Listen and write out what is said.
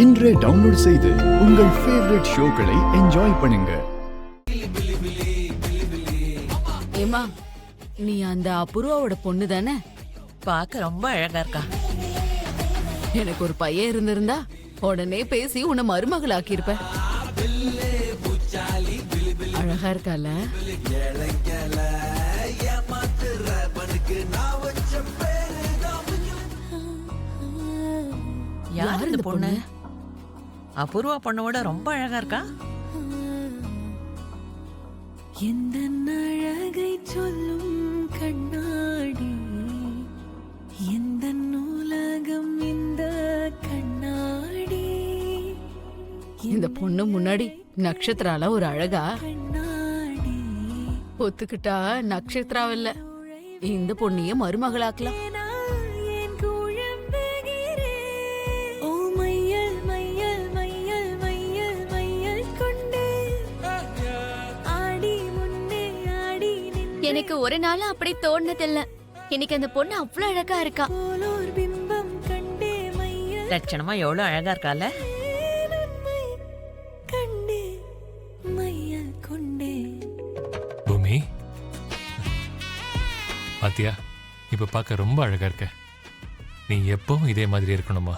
இன்றே டவுன்லோட் செய்து உங்கள் ஃபேவரட் ஷோக்களை என்ஜாய் பண்ணுங்க. ஏமா, நீ அந்த அபூர்வாவோட பொண்ணு தானே? பார்க்க ரொம்ப அழகா இருக்கா. எனக்கு ஒரு பையன் இருந்திருந்தா உடனே பேசி உன்னை மருமகள் இருப்ப. அழகா இருக்கால? யார் இந்த பொண்ணு? அபூர்வா பொண்ணோட ரொம்ப அழகா இருக்கா. எந்த அழகை சொல்லும் கண்ணாடி, எந்த நூலகம் இந்த கண்ணாடி. இந்த பொண்ணு முன்னாடி நட்சத்திரால ஒரு அழகா கண்ணாடி ஒத்துக்கிட்டா நட்சத்திராவில்ல, இந்த பொண்ணையே மருமகளாக்கலாம். என் குழம்புகிறேன். ஓ மையல் மையல் மையல் மையல் மையல் கொண்டு ஆடி முன்னே ஆடி நின்று எனக்கு ஒரு நாளும் அப்படி தோணுனதில்ல. எனக்கு அந்த பொண்ணு அவ்வளவு அழகா இருக்கா. போலோர் பிம்பம் கண்டே மையல் லட்சணமா எவ்வளவு அழகா இருக்கால. நன்மை கண்டே மையல் கொண்டே. பூமி, பாத்தியா, இப்ப பார்க்க ரொம்ப அழகா இருக்க. நீ எப்பவும் இதே மாதிரி இருக்கணுமா?